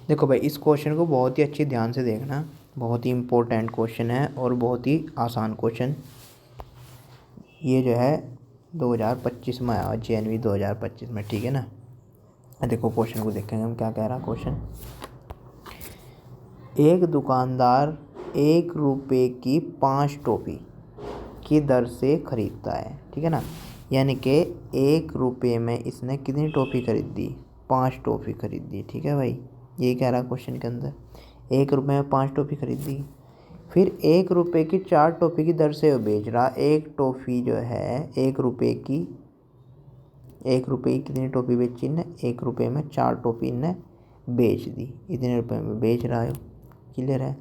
देखो भाई, इस क्वेश्चन को बहुत ही अच्छी ध्यान से देखना, बहुत ही इम्पोर्टेंट क्वेश्चन है और बहुत ही आसान क्वेश्चन। ये जो है 2025 में आया, जनवरी 2025 में, ठीक है ना। देखो क्वेश्चन को देखेंगे हम क्या कह रहा क्वेश्चन। एक दुकानदार 1 रुपये की 5 टॉफ़ी की दर से खरीदता है, ठीक है ना। यानी कि 1 रुपये में इसने कितनी टॉफ़ी खरीद दी? 5 टॉफ़ी खरीद दी, ठीक है भाई। ये कह रहा क्वेश्चन के अंदर 1 रुपये में 5 टॉफ़ी खरीद दी। फिर 1 रुपये की 4 टॉफ़ी की दर से वो बेच रहा। एक टॉफ़ी जो है 1 रुपये की, 1 रुपये की कितनी टॉफ़ी बेची ने? 1 रुपये में 4 टॉफ़ी ने बेच दी, इतने रुपये में बेच रहा है। क्लियर है।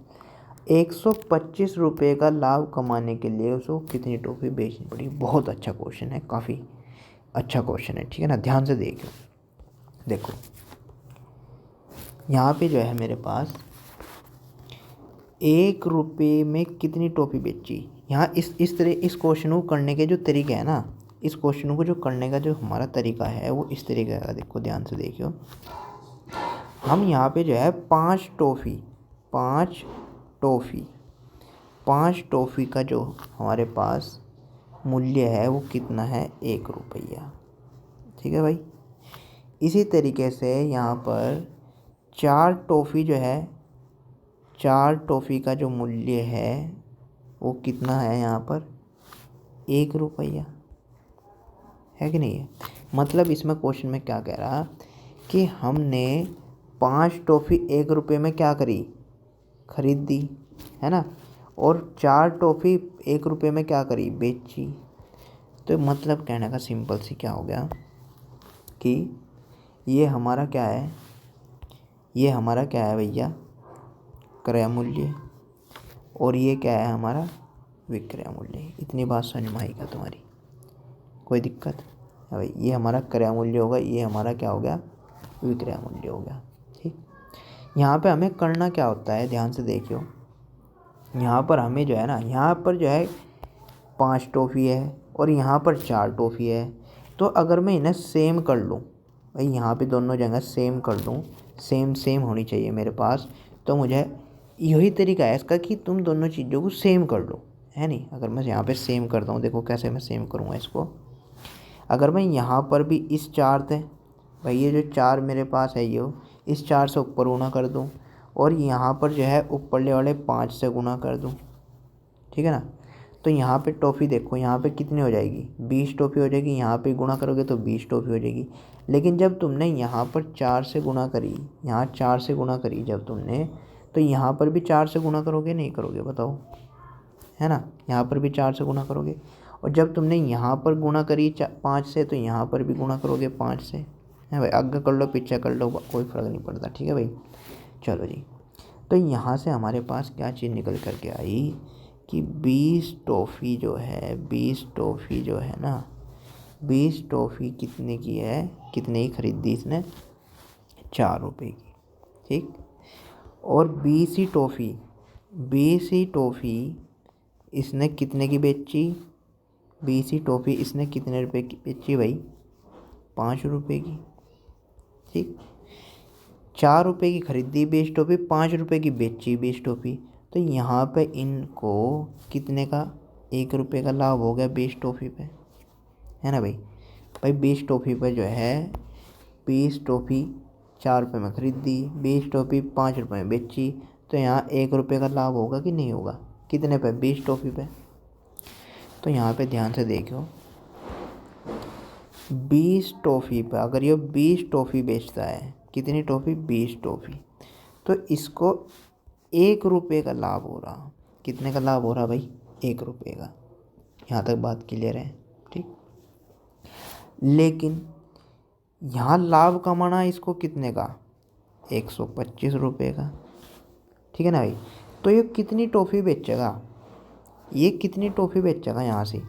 125 रुपये का लाभ कमाने के लिए उसको कितनी टॉफ़ी बेचनी पड़ी? बहुत अच्छा क्वेश्चन है, काफ़ी अच्छा क्वेश्चन है, ठीक है ना। ध्यान से देखो यहाँ पे जो है मेरे पास 1 रुपये में कितनी टॉफ़ी बेची। यहाँ इस तरह इस क्वेश्चन को करने के जो तरीके हैं ना, इस क्वेश्चन को जो करने का जो हमारा तरीका है वो इस तरीके का। देखो ध्यान से देखियो, हम यहाँ पे जो है 5 टॉफ़ी, 5 टॉफ़ी का जो हमारे पास मूल्य है वो कितना है? 1 रुपया, ठीक है भाई। इसी तरीके से यहाँ पर 4 टॉफ़ी जो है, 4 टॉफ़ी का जो मूल्य है वो कितना है? यहाँ पर 1 रुपया, है कि नहीं है। मतलब इसमें क्वेश्चन में क्या कह रहा कि हमने 5 टॉफ़ी 1 रुपये में क्या करी? खरीद दी, है ना। और 4 टॉफ़ी 1 रुपये में क्या करी? बेची। तो मतलब कहने का सिंपल सी क्या हो गया कि ये हमारा क्या है? ये हमारा क्या है भैया? क्रय मूल्य। और ये क्या है हमारा? विक्रय मूल्य। इतनी बात समझ में आई क्या तुम्हारी? कोई दिक्कत है भाई? ये हमारा क्रय मूल्य होगा, ये हमारा क्या हो गया? विक्रय मूल्य हो गया, ठीक। यहाँ पे हमें करना क्या होता है? ध्यान से देखियो, यहाँ पर हमें जो है ना, यहाँ पर जो है 5 टॉफ़ी है और यहाँ पर 4 टॉफ़ी है। तो अगर मैं इन्हें सेम कर लूँ भाई, यहाँ पे दोनों जगह सेम कर दूँ, सेम होनी चाहिए मेरे पास, तो मुझे यही तरीका है इसका कि तुम दोनों चीज़ों को सेम कर लो, है नहीं। अगर मैं यहाँ पे सेम करता हूँ, देखो कैसे मैं सेम करूँगा इसको। अगर मैं यहाँ पर भी इस 4 थे भाई, ये जो 4 मेरे पास है ये, इस 4 से ऊपर गुणा कर दूँ और यहाँ पर जो है ऊपरले वाले 5 से गुणा कर दूँ, ठीक है ना। तो यहाँ पे टॉफ़ी देखो, यहाँ पे कितनी हो जाएगी? 20 टॉफ़ी हो जाएगी। यहाँ पे गुणा करोगे तो 20 टॉफ़ी हो जाएगी। लेकिन जब तुमने यहाँ पर 4 से गुणा करी, यहाँ 4 से गुणा करी जब तुमने, तो यहाँ पर भी 4 से गुणा करोगे नहीं करोगे? बताओ, है ना। यहाँ पर भी 4 से गुणा करोगे। और जब तुमने यहाँ पर गुणा करी 5 से, तो यहाँ पर भी गुणा करोगे 5 से, है भाई। आगे कर लो पीछे कर लो, कोई फ़र्क नहीं पड़ता, ठीक है भाई। चलो जी, तो यहाँ से हमारे पास क्या चीज़ निकल कर के आई कि 20 टॉफ़ी जो है, 20 टॉफ़ी जो है ना, 20 टॉफ़ी कितने की है? कितने की खरीदी इसने? 4 रुपये की, ठीक। और 20 ही टॉफ़ी, 20 ही टॉफ़ी इसने कितने की बेची? 20 ही टॉफ़ी इसने कितने रुपए की बेची भाई? 5 रुपये की, ठीक। 4 रुपये की खरीदी 20 टॉफ़ी, 5 रुपये की बेची 20 टॉफ़ी। तो यहाँ पे इनको कितने का? 1 रुपये का लाभ हो गया 20 टॉफ़ी पे, है ना भाई। भाई 20 टॉफ़ी पे जो है, 20 टॉफ़ी 4 रुपये में खरीदी, 20 टॉफ़ी 5 रुपये में बेची, तो यहाँ 1 रुपये का लाभ होगा कि नहीं होगा? कितने पे? 20 टॉफ़ी पे। तो यहाँ पे ध्यान से देखो, 20 टॉफ़ी पे अगर ये 20 टॉफ़ी बेचता है, कितनी टॉफ़ी? 20 टॉफ़ी, तो इसको 1 रुपये का लाभ हो रहा। कितने का लाभ हो रहा भाई? 1 रुपये का। यहाँ तक बात क्लियर है, ठीक। लेकिन यहाँ लाभ कमाना इसको कितने का? 125 रुपये का, ठीक है ना भाई। तो ये कितनी टॉफ़ी बेचेगा? ये कितनी टॉफ़ी बेचेगा यहाँ से?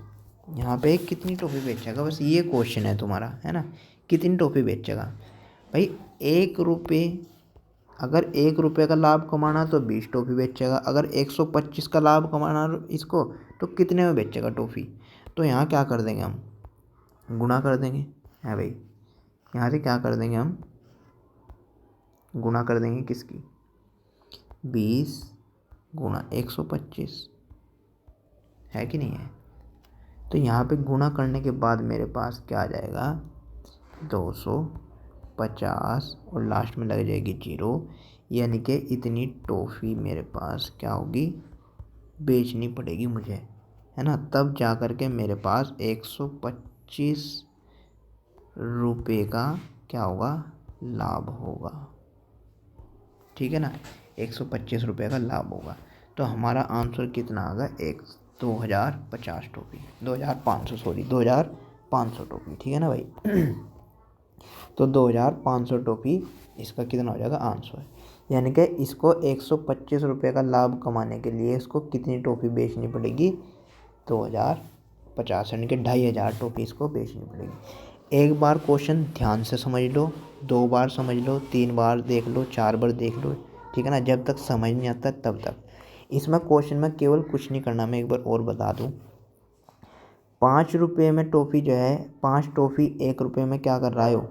यहाँ पे कितनी टॉफ़ी बेचेगा? बस ये क्वेश्चन है तुम्हारा, है ना। कितनी टॉफ़ी बेचेगा भाई? 1 रुपये, अगर 1 रुपये का लाभ कमाना तो 20 टॉफ़ी बेचेगा। अगर 125 का लाभ कमाना इसको, तो कितने में बेचेगा टॉफ़ी? तो यहाँ क्या कर देंगे हम? गुणा कर देंगे, है भाई। यहाँ से क्या कर देंगे हम? गुणा कर देंगे किसकी, 20 गुणा 125, है कि नहीं है। तो यहाँ पे गुणा करने के बाद मेरे पास क्या आ जाएगा, 250 और लास्ट में लग जाएगी 0, यानी कि इतनी टॉफ़ी मेरे पास क्या होगी, बेचनी पड़ेगी मुझे, है ना। तब जा कर के मेरे पास 125 रुपये का क्या होगा, लाभ होगा, ठीक है ना। 125 रुपये का लाभ होगा। तो हमारा आंसर कितना आ गया, 2050 टोपी, 2500 सॉरी 2500 टोपी, ठीक है ना भाई। तो 2500 टोपी इसका कितना हो जाएगा, आंसर। यानी कि इसको 125 रुपये का लाभ कमाने के लिए इसको कितनी टोपी बेचनी पड़ेगी, 2050, यानी कि 2500 टोपी इसको बेचनी पड़ेगी। एक बार क्वेश्चन ध्यान से समझ लो, 2 बार समझ लो, 3 बार देख लो, 4 बार देख लो, ठीक है ना। जब तक समझ नहीं आता तब तक। इसमें क्वेश्चन में केवल कुछ नहीं करना, मैं एक बार और बता दूं। 5 रुपये में टॉफ़ी जो है, 5 टॉफ़ी 1 रुपये में क्या कर रहा है,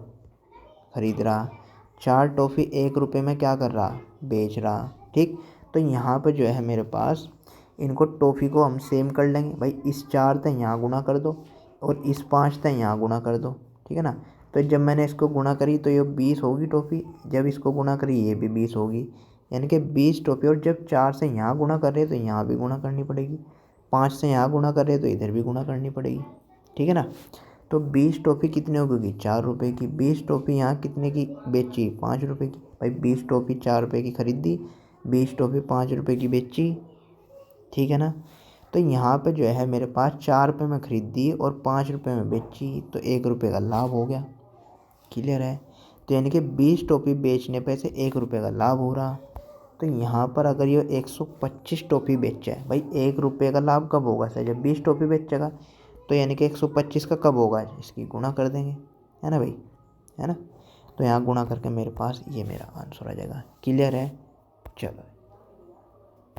खरीद रहा। 4 टॉफ़ी 1 रुपये में क्या कर रहा, बेच रहा, ठीक। तो यहाँ पे जो है मेरे पास, इनको टॉफ़ी को हम सेम कर लेंगे भाई। इस 4 से यहाँ गुणा कर दो और इस 5 से यहाँ गुणा कर दो, ठीक है ना। तो जब मैंने इसको गुणा करी तो ये 20 होगी टॉफ़ी, जब इसको गुणा करी ये भी 20 होगी, यानी कि 20 टॉफ़ी। और जब 4 से यहाँ गुणा कर रहे हैं तो यहाँ भी गुणा करनी पड़ेगी, 5 से यहाँ गुणा कर रहे हैं तो इधर भी गुणा करनी पड़ेगी, ठीक है ना। तो 20 टॉफ़ी कितने होगी, 4 रुपये की। 20 टॉफ़ी यहाँ कितने की बेची, 5 रुपये की। भाई 20 टॉफ़ी 4 रुपये की खरीदी, 20 टॉफ़ी 5 रुपये की बेची, ठीक है ना। तो यहाँ पे जो है मेरे पास 4 रुपये में खरीदी और 5 रुपये में बेची, तो 1 रुपये का लाभ हो गया, क्लियर है। तो यानी कि 20 टॉफ़ी बेचने पे से 1 रुपये का लाभ हो रहा। तो यहाँ पर अगर ये 125 टॉफ़ी बेचा है, भाई 1 रुपये का लाभ कब होगा सर, जब 20 टॉफ़ी बेचेगा। तो यानी कि 125 का कब होगा, इसकी गुणा कर देंगे, है ना भाई, है ना। तो यहाँ गुणा करके मेरे पास ये मेरा आंसर आ जाएगा, क्लियर है। चलो।